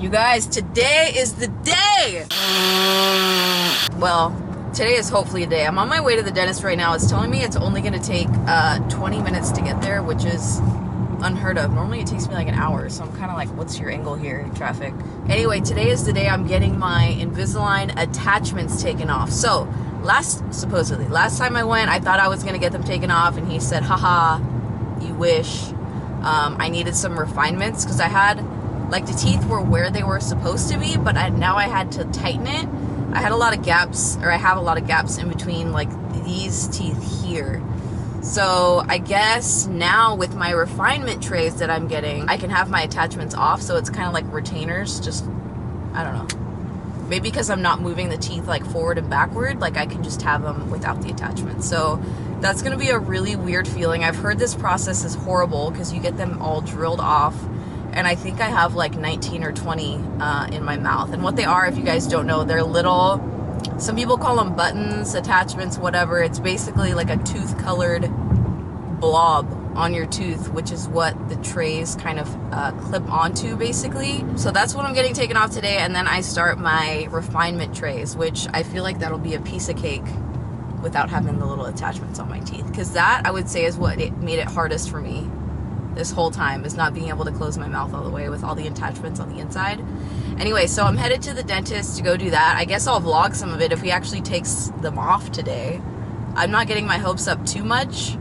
You guys, today is the day! Well, today is hopefully a day. I'm on my way to the dentist right now. It's telling me it's only going to take 20 minutes to get there, which is unheard of. Normally it takes me like an hour, so I'm kind of like, what's your angle here, traffic? Anyway, today is the day I'm getting my Invisalign attachments taken off. So, supposedly, last time I went, I thought I was going to get them taken off, and he said, haha, you wish. I needed some refinements, because I had, like, the teeth were where they were supposed to be, but now I had to tighten it. I had a lot of gaps, or I have a lot of gaps in between, like, these teeth here. So I guess now with my refinement trays that I'm getting, I can have my attachments off, so it's kind of like retainers, just, I don't know. Maybe because I'm not moving the teeth like forward and backward, like I can just have them without the attachment. So that's going to be a really weird feeling. I've heard this process is horrible because you get them all drilled off. And I think I have like 19 or 20 in my mouth. And what they are, if you guys don't know, they're little, some people call them buttons, attachments, whatever. It's basically like a tooth-colored blob on your tooth, which is what the trays kind of clip onto, basically. So that's what I'm getting taken off today. And then I start my refinement trays, which I feel like that'll be a piece of cake without having the little attachments on my teeth. Because that, I would say, is what made it hardest for me this whole time, is not being able to close my mouth all the way with all the attachments on the inside. Anyway, so I'm headed to the dentist to go do that. I guess I'll vlog some of it if he actually takes them off today. I'm not getting my hopes up too much.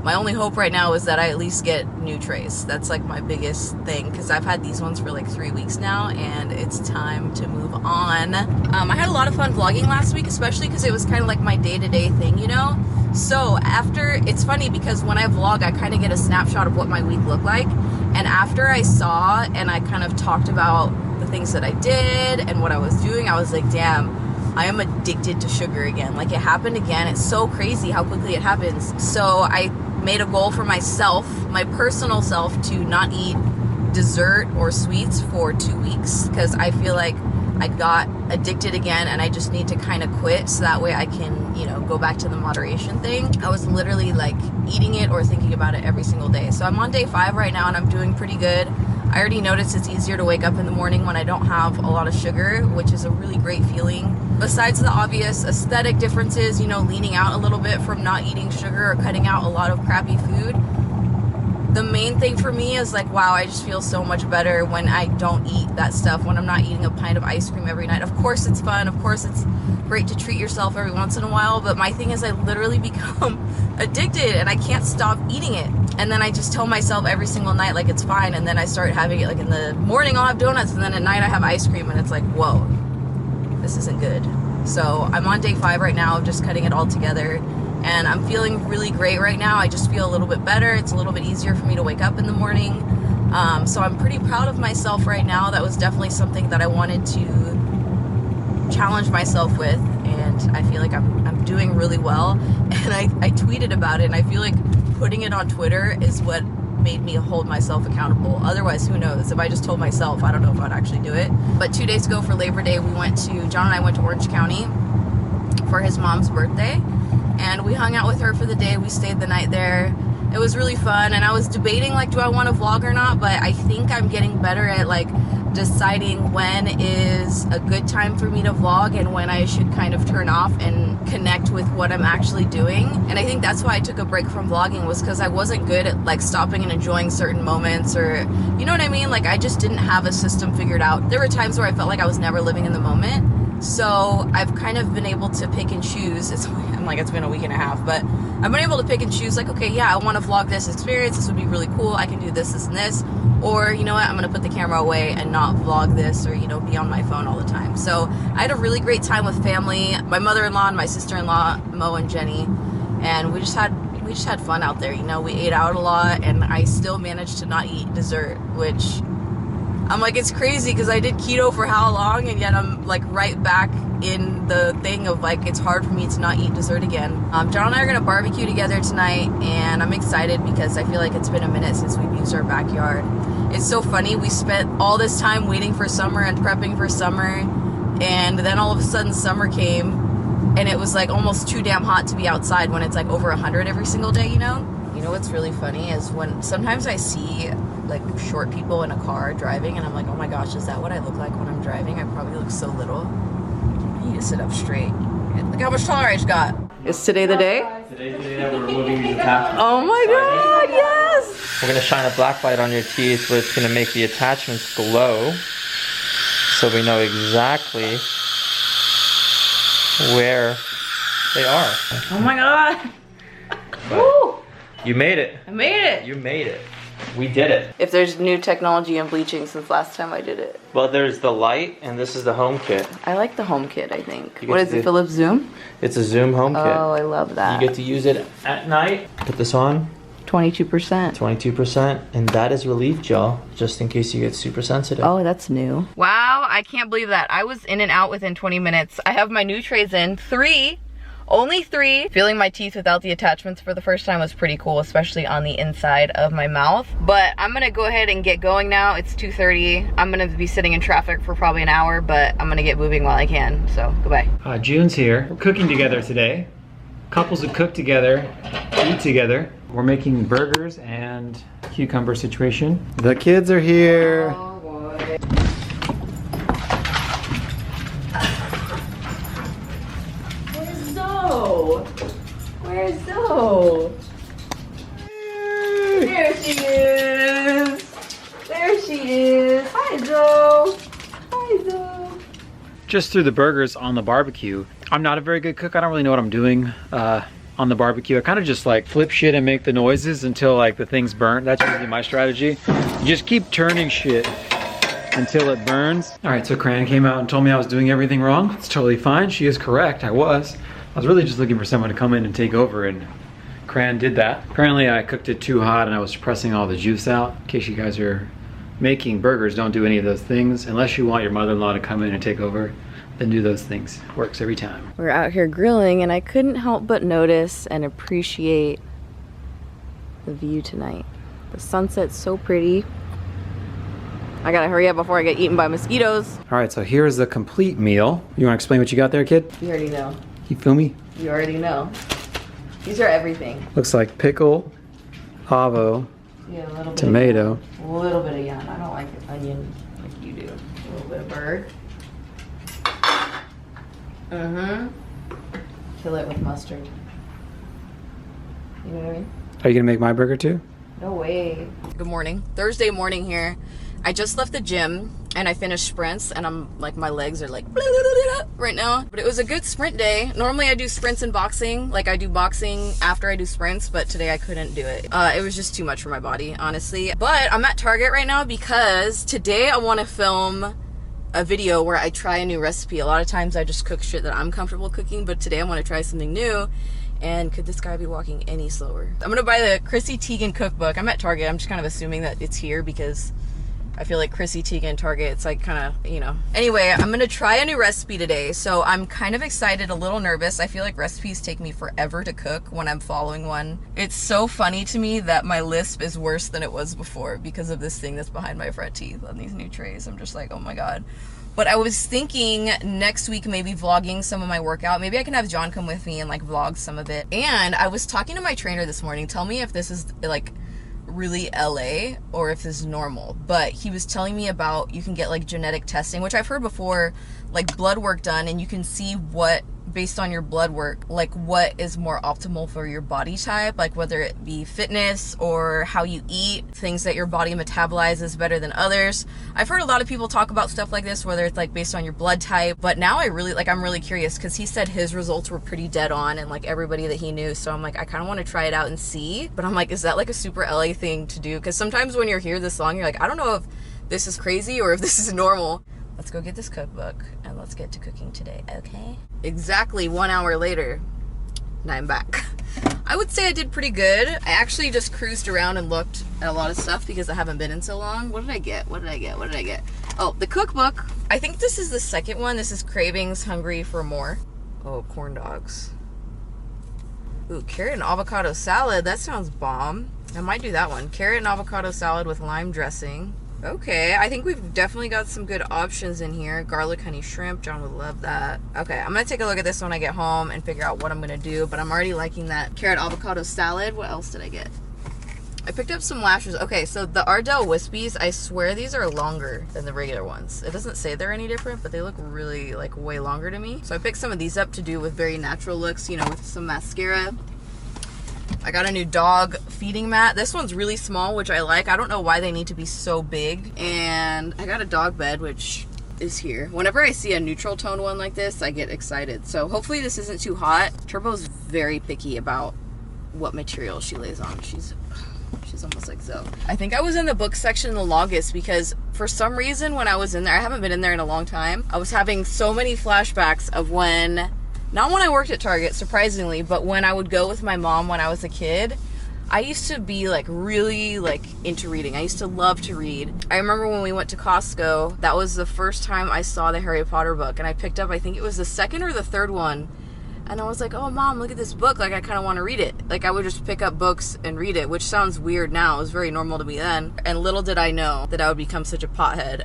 My only hope right now is that I at least get new trays. That's like my biggest thing, because I've had these ones for like 3 weeks now, and it's time to move on. I had a lot of fun vlogging last week, especially because it was kind of like my day-to-day thing, you know? So after, it's funny because when I vlog, I kind of get a snapshot of what my week looked like. And after I saw and I kind of talked about the things that I did and what I was doing, I was like, damn, I am addicted to sugar again. Like, it happened again. It's so crazy how quickly it happens. So I made a goal for myself, my personal self, to not eat dessert or sweets for 2 weeks, because I feel like I got addicted again and I just need to kind of quit so that way I can, you know, go back to the moderation thing. I was literally like eating it or thinking about it every single day. So I'm on day 5 right now and I'm doing pretty good. I already noticed it's easier to wake up in the morning when I don't have a lot of sugar, which is a really great feeling. Besides the obvious aesthetic differences, you know, leaning out a little bit from not eating sugar or cutting out a lot of crappy food, the main thing for me is like, wow, I just feel so much better when I don't eat that stuff, when I'm not eating a pint of ice cream every night. Of course it's fun, of course it's great to treat yourself every once in a while, but my thing is I literally become addicted and I can't stop eating it. And then I just tell myself every single night like it's fine, and then I start having it, like in the morning I'll have donuts, and then at night I have ice cream, and it's like, whoa, this isn't good. So I'm on day 5 right now of just cutting it all together. And I'm feeling really great right now. I just feel a little bit better. It's a little bit easier for me to wake up in the morning. So I'm pretty proud of myself right now. That was definitely something that I wanted to challenge myself with. And I feel like I'm doing really well. And I tweeted about it. And I feel like putting it on Twitter is what made me hold myself accountable. Otherwise, who knows? If I just told myself, I don't know if I'd actually do it. But 2 days ago for Labor Day, John and I went to Orange County for his mom's birthday. And we hung out with her for the day. We stayed the night there. It was really fun. And I was debating, like, do I want to vlog or not? But I think I'm getting better at, like, deciding when is a good time for me to vlog and when I should kind of turn off and connect with what I'm actually doing. And I think that's why I took a break from vlogging, was because I wasn't good at, like, stopping and enjoying certain moments, or, you know what I mean? Like, I just didn't have a system figured out. There were times where I felt like I was never living in the moment. So I've kind of been able to pick and choose. It's been a week and a half, but I've been able to pick and choose, like, okay, yeah, I want to vlog this experience. This would be really cool. I can do this, this, and this. Or, you know what, I'm going to put the camera away and not vlog this, or, you know, be on my phone all the time. So I had a really great time with family, my mother-in-law and my sister-in-law, Mo and Jenny, and we just had fun out there. You know, we ate out a lot, and I still managed to not eat dessert, which I'm like, it's crazy because I did keto for how long, and yet I'm like right back in the thing of like, it's hard for me to not eat dessert again. John and I are gonna barbecue together tonight, and I'm excited because I feel like it's been a minute since we've used our backyard. It's so funny, we spent all this time waiting for summer and prepping for summer, and then all of a sudden summer came, and it was like almost too damn hot to be outside when it's like over 100 every single day, you know? You know what's really funny is when sometimes I see like short people in a car driving, and I'm like, oh my gosh, is that what I look like when I'm driving? I probably look so little. I need to sit up straight. Look how much taller I just got. Is today the day? Today's the day that we're removing these attachments. Oh my god, yes! We're gonna shine a black light on your teeth, but it's gonna make the attachments glow, so we know exactly where they are. Oh my god! Woo! You made it. I made it! You made it. We did it. If there's new technology in bleaching since last time I did it. Well, there's the light, and this is the home kit. I like the home kit, I think. You What is it, Philips Zoom? It's a Zoom home kit. Oh, I love that. You get to use it at night. Put this on. 22%. 22%, and that is relief gel, just in case you get super sensitive. Oh, that's new. Wow, I can't believe that. I was in and out within 20 minutes. I have my new trays in. 3. Only 3. Feeling my teeth without the attachments for the first time was pretty cool, especially on the inside of my mouth. But I'm gonna go ahead and get going now. It's 2:30. I'm gonna be sitting in traffic for probably an hour, but I'm gonna get moving while I can, so goodbye. June's here. We're cooking together today. Couples who cook together, eat together. We're making burgers and cucumber situation. The kids are here. Oh boy. Where's Zoe? Where's Zoe? There she is. There she is. Hi Zoe. Hi Zoe. Just threw the burgers on the barbecue. I'm not a very good cook. I don't really know what I'm doing on the barbecue. I kind of just like flip shit and make the noises until like the thing's burnt. That's usually my strategy. You just keep turning shit until it burns. All right, so Cran came out and told me I was doing everything wrong. It's totally fine. She is correct. I was really just looking for someone to come in and take over, and Cran did that. Apparently I cooked it too hot and I was pressing all the juice out. In case you guys are making burgers, don't do any of those things unless you want your mother-in-law to come in and take over. Then do those things. Works every time. We're out here grilling, and I couldn't help but notice and appreciate the view tonight. The sunset's so pretty. I gotta hurry up before I get eaten by mosquitoes. All right, so here's the complete meal. You wanna explain what you got there, kid? You already know. You feel me? You already know. These are everything. Looks like pickle, avo, Yeah, a little bit tomato. A little bit of yum. I don't like onion like you do. A little bit of bird. Kill it with mustard. You know what I mean? Are you gonna make my burger too? No way. Good morning. Thursday morning here. I just left the gym and I finished sprints, and I'm like, my legs are like right now. But it was a good sprint day. Normally I do sprints in boxing. Like I do boxing after I do sprints, but today I couldn't do it. It was just too much for my body, honestly. But I'm at Target right now because today I want to film a video where I try a new recipe. A lot of times I just cook shit that I'm comfortable cooking, but today I want to try something new. And could this guy be walking any slower? I'm gonna buy the Chrissy Teigen cookbook. I'm at Target. I'm just kind of assuming that it's here because I feel like Chrissy Teigen, Target, it's like kind of, you know. Anyway, I'm gonna try a new recipe today. So I'm kind of excited, a little nervous. I feel like recipes take me forever to cook when I'm following one. It's so funny to me that my lisp is worse than it was before because of this thing that's behind my front teeth on these new trays. I'm just like, oh my God. But I was thinking next week maybe vlogging some of my workout. Maybe I can have John come with me and like vlog some of it. And I was talking to my trainer this morning. Tell me if this is like really LA or if this is normal. But he was telling me about you can get like genetic testing, which I've heard before, like blood work done, and you can see what, based on your blood work, like what is more optimal for your body type, like whether it be fitness or how you eat, things that your body metabolizes better than others. I've heard a lot of people talk about stuff like this, whether it's like based on your blood type, but now I'm really curious because he said his results were pretty dead on and like everybody that he knew. So I'm like, I kind of want to try it out and see, but I'm like, is that like a super LA thing to do? Because sometimes when you're here this long, you're like, I don't know if this is crazy or if this is normal. Let's go get this cookbook and let's get to cooking today, okay? Exactly 1 hour later, and I'm back. I would say I did pretty good. I actually just cruised around and looked at a lot of stuff because I haven't been in so long. What did I get? What did I get? What did I get? Oh, the cookbook. I think this is the second one. This is Cravings Hungry for More. Oh, corn dogs. Ooh, carrot and avocado salad. That sounds bomb. I might do that one. Carrot and avocado salad with lime dressing. Okay, I think we've definitely got some good options in here. Garlic honey shrimp, John would love that. Okay, I'm gonna take a look at this when I get home and figure out what I'm gonna do, but I'm already liking that carrot avocado salad. What else did I get? I picked up some lashes. Okay, so the Ardell Wispies, I swear these are longer than the regular ones. It doesn't say they're any different, but they look really, like, way longer to me. So I picked some of these up to do with very natural looks, you know, with some mascara. I got a new dog feeding mat. This one's really small, which I like. I don't know why they need to be so big. And I got a dog bed, which is here. Whenever I see a neutral tone one like this, I get excited. So hopefully this isn't too hot. Turbo's very picky about what material she lays on. She's almost like Zoe. I think I was in the book section the longest because for some reason when I was in there, I haven't been in there in a long time, I was having so many flashbacks of when, not when I worked at Target, surprisingly, but when I would go with my mom when I was a kid. I used to be like really like into reading. I used to love to read. I remember when we went to Costco, that was the first time I saw the Harry Potter book, and I picked up, I think it was the second or the third one. And I was like, oh, Mom, look at this book. Like, I kind of want to read it. Like, I would just pick up books and read it, which sounds weird now. It was very normal to me then. And little did I know that I would become such a pothead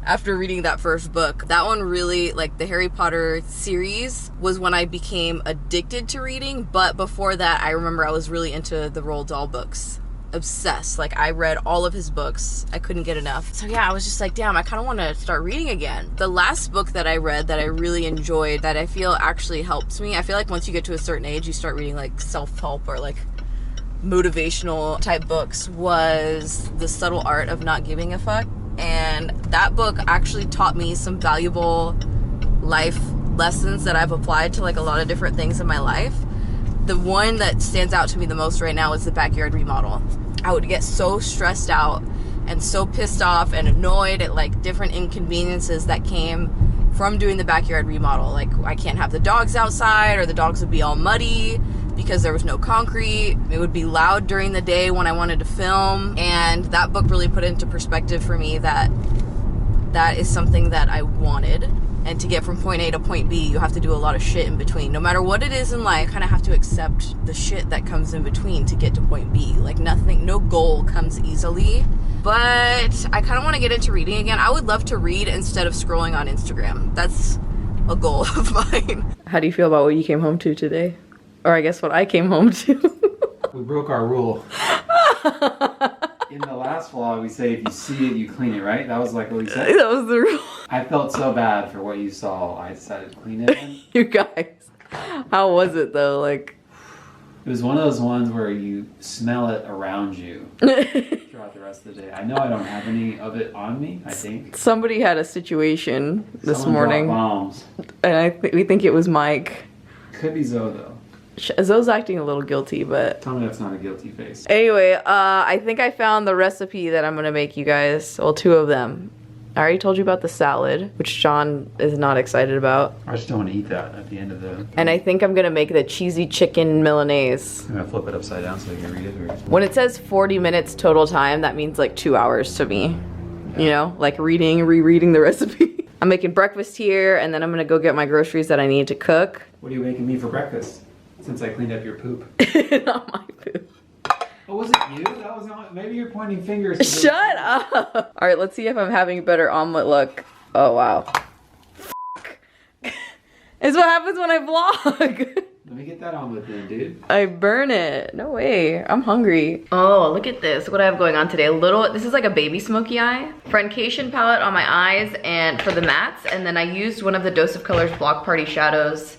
after reading that first book. That one really, like, the Harry Potter series was when I became addicted to reading. But before that, I remember I was really into the Roald Dahl books. Obsessed. Like, I read all of his books. I couldn't get enough. So yeah, I was just like, damn, I kind of want to start reading again. The last book that I read that I really enjoyed, that I feel actually helps me, I feel like once you get to a certain age, you start reading like self-help or like motivational type books, was The Subtle Art of Not Giving a Fuck. And that book actually taught me some valuable life lessons that I've applied to like a lot of different things in my life. The one that stands out to me the most right now is the backyard remodel. I would get so stressed out and so pissed off and annoyed at like different inconveniences that came from doing the backyard remodel. Like, I can't have the dogs outside, or the dogs would be all muddy because there was no concrete. It would be loud during the day when I wanted to film. And that book really put into perspective for me that that is something that I wanted. And to get from point A to point B, you have to do a lot of shit in between. No matter what it is in life, you kind of have to accept the shit that comes in between to get to point B. Like, nothing, no goal comes easily. But I kind of want to get into reading again. I would love to read instead of scrolling on Instagram. That's a goal of mine. How do you feel about what you came home to today? Or I guess what I came home to. We broke our rule. In the last vlog, we say if you see it, you clean it, right? That was like what we said? That was the rule. I felt so bad for what you saw. I decided to clean it. You guys, how was it though? Like, it was one of those ones where you smell it around you throughout the rest of the day. I know I don't have any of it on me, I think. Somebody had a situation this morning. Bombs. And we think it was Mike. Could be Zoe though. Zoe's acting a little guilty, but... Tell me that's not a guilty face. Anyway, I think I found the recipe that I'm gonna make you guys. Well, two of them. I already told you about the salad, which John is not excited about. I just don't want to eat that at the end of the... And I think I'm gonna make the cheesy chicken Milanese. I'm gonna flip it upside down so you can read it. Or... When it says 40 minutes total time, that means like 2 hours to me. Yeah. You know, like reading and rereading the recipe. I'm making breakfast here, and then I'm gonna go get my groceries that I need to cook. What are you making me for breakfast? Since I cleaned up your poop. Not my poop. Oh, was it you? That was not, maybe you're pointing fingers. To Shut up! Alright, let's see if I'm having a better omelet look. Oh, wow. It's what happens when I vlog. Let me get that omelet then, dude. I burn it. No way. I'm hungry. Oh, look at this. What I have going on today. This is like a baby smoky eye. Friendcation palette on my eyes and for the mattes. And then I used one of the Dose of Colors Block Party shadows,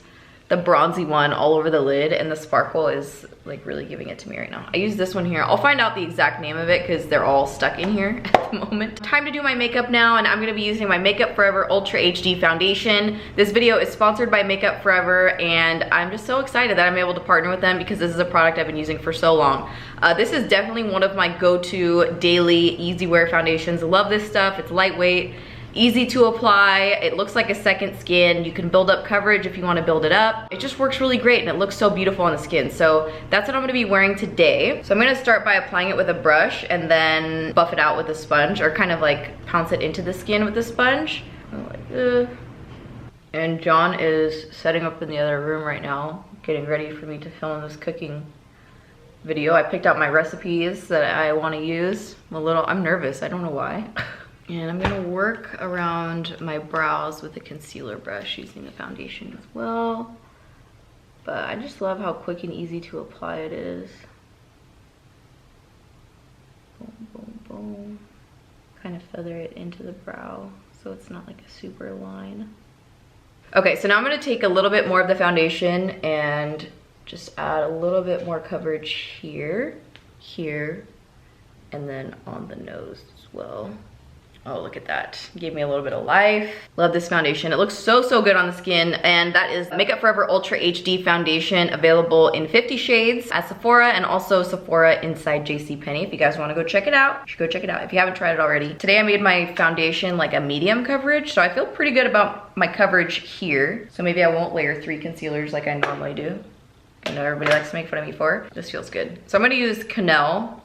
the bronzy one, all over the lid, and the sparkle is like really giving it to me right now. I use this one here. I'll find out the exact name of it because they're all stuck in here at the moment. Time to do my makeup now, and I'm gonna be using my Makeup Forever Ultra HD foundation. This video is sponsored by Makeup Forever, and I'm just so excited that I'm able to partner with them because this is a product I've been using for so long. This is definitely one of my go-to daily easy wear foundations. Love this stuff. It's lightweight, easy to apply. It looks like a second skin. You can build up coverage if you want to build it up. It just works really great and it looks so beautiful on the skin. So that's what I'm going to be wearing today. So I'm going to start by applying it with a brush and then buff it out with a sponge, or kind of like pounce it into the skin with a sponge. And John is setting up in the other room right now, getting ready for me to film this cooking video. I picked out my recipes that I want to use. I'm nervous, I don't know why. And I'm gonna work around my brows with a concealer brush using the foundation as well. But I just love how quick and easy to apply it is. comb, kind of feather it into the brow so it's not like a super line. Okay, so now I'm gonna take a little bit more of the foundation and just add a little bit more coverage here, here, and then on the nose as well. Oh, look at that. Gave me a little bit of life. Love this foundation. It looks so, so good on the skin. And that is Makeup Forever Ultra HD Foundation, available in 50 shades at Sephora and also Sephora inside JCPenney. If you guys wanna go check it out, you should go check it out if you haven't tried it already. Today I made my foundation like a medium coverage, so I feel pretty good about my coverage here. So maybe I won't layer 3 concealers like I normally do. I know everybody likes to make fun of me for. This feels good. So I'm gonna use Canel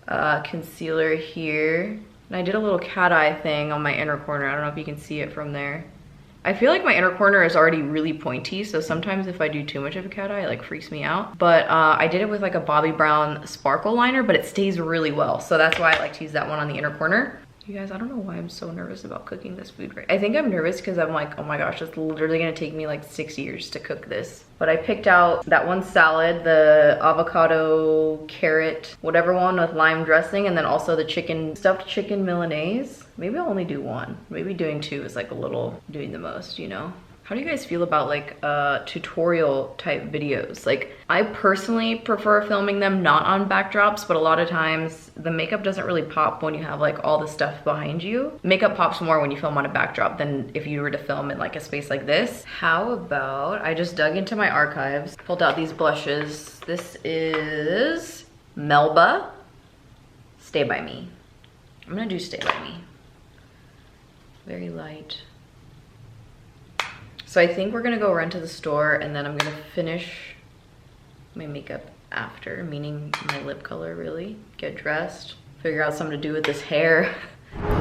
concealer here. And I did a little cat eye thing on my inner corner. I don't know if you can see it from there. I feel like my inner corner is already really pointy, so sometimes if I do too much of a cat eye, it like freaks me out. But I did it with like a Bobbi Brown sparkle liner, but it stays really well. So that's why I like to use that one on the inner corner. You guys, I don't know why I'm so nervous about cooking this food right. I think I'm nervous because I'm like, oh my gosh, it's literally gonna take me like 6 years to cook this. But I picked out that one salad, the avocado, carrot, whatever one with lime dressing, and then also the stuffed chicken Milanese. Maybe I'll only do one. Maybe doing 2 is like a little doing the most, you know? How do you guys feel about like tutorial type videos? Like, I personally prefer filming them not on backdrops, but a lot of times the makeup doesn't really pop when you have like all the stuff behind you. Makeup pops more when you film on a backdrop than if you were to film in like a space like this. How about, I just dug into my archives, pulled out these blushes. This is Melba, Stay By Me. I'm gonna do Stay By Me. Very light. So I think we're gonna go run to the store and then I'm gonna finish my makeup after, meaning my lip color really. Get dressed, figure out something to do with this hair.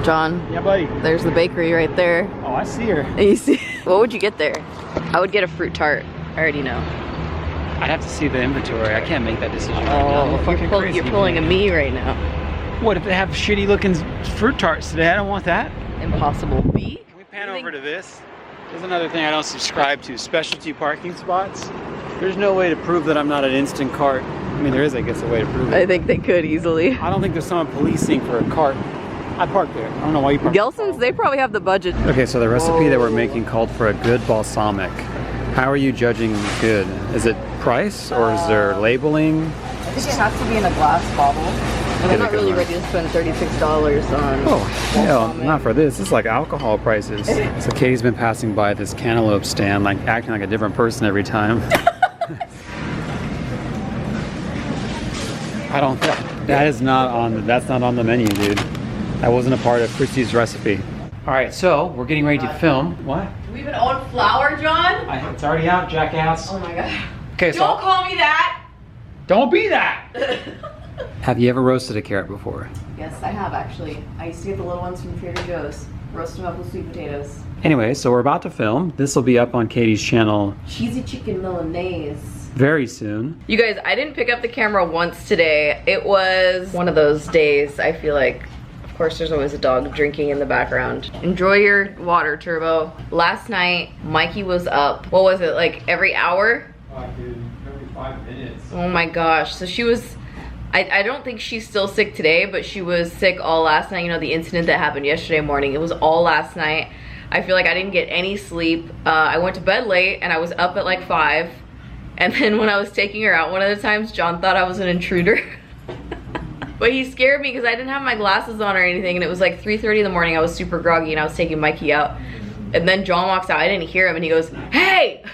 John. Yeah, buddy. There's the bakery right there. Oh, I see her. You see? What would you get there? I would get a fruit tart. I already know. I'd have to see the inventory. I can't make that decision right now. You're pulling a me right now. What if they have shitty looking fruit tarts today? I don't want that. Impossible B? Can we pan over to this? There's another thing I don't subscribe to, specialty parking spots. There's no way to prove that I'm not an instant cart. I mean, there is, I guess, a way to prove it. I think they could easily. I don't think there's someone policing for a cart. I parked there. I don't know why you parked. Gelson's, they probably have the budget. Okay, so the recipe that we're making called for a good balsamic. How are you judging good? Is it price or is there labeling? I think it has to be in a glass bottle. And I'm not really ready to spend $36 on. Oh, hell, not for this. It's like alcohol prices. So Katie's been passing by this cantaloupe stand, like acting like a different person every time. That's not on the menu, dude. That wasn't a part of Christy's recipe. All right, so we're getting ready to film. What? Do we even own flour, John? It's already out, jackass. Oh my god. Okay, so don't call me that. Don't be that. Have you ever roasted a carrot before? Yes, I have actually. I used to get the little ones from Trader Joe's. Roast them up with sweet potatoes. Anyway, so we're about to film. This will be up on Katie's channel. Cheesy chicken Milanese. Very soon. You guys, I didn't pick up the camera once today. It was one of those days, I feel like. Of course, there's always a dog drinking in the background. Enjoy your water, Turbo. Last night, Mikey was up. What was it, like every hour? Oh, dude, every 5 minutes. Oh my gosh. So she was, I don't think she's still sick today, but she was sick all last night. You know, the incident that happened yesterday morning. It was all last night. I feel like I didn't get any sleep. I went to bed late and I was up at like 5. And then when I was taking her out one of the times, John thought I was an intruder. But he scared me because I didn't have my glasses on or anything, and it was like 3:30 in the morning. I was super groggy and I was taking Mikey out. And then John walks out, I didn't hear him, and he goes, "Hey!"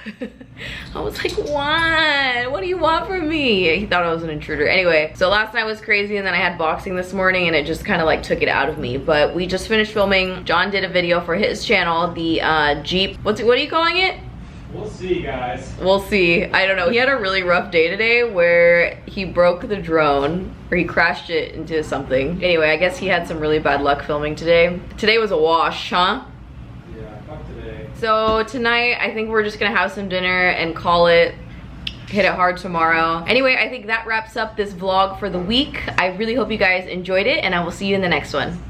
I was like, "What? What do you want from me?" He thought I was an intruder. Anyway, so last night was crazy, and then I had boxing this morning, and it just kind of like took it out of me. But we just finished filming. John did a video for his channel, the Jeep. What are you calling it? We'll see, guys. We'll see. I don't know. He had a really rough day today where he broke the drone, or he crashed it into something. Anyway, I guess he had some really bad luck filming today. Today was a wash, huh? Yeah, fuck today. So tonight, I think we're just gonna have some dinner and call it. Hit it hard tomorrow. Anyway, I think that wraps up this vlog for the week. I really hope you guys enjoyed it, and I will see you in the next one.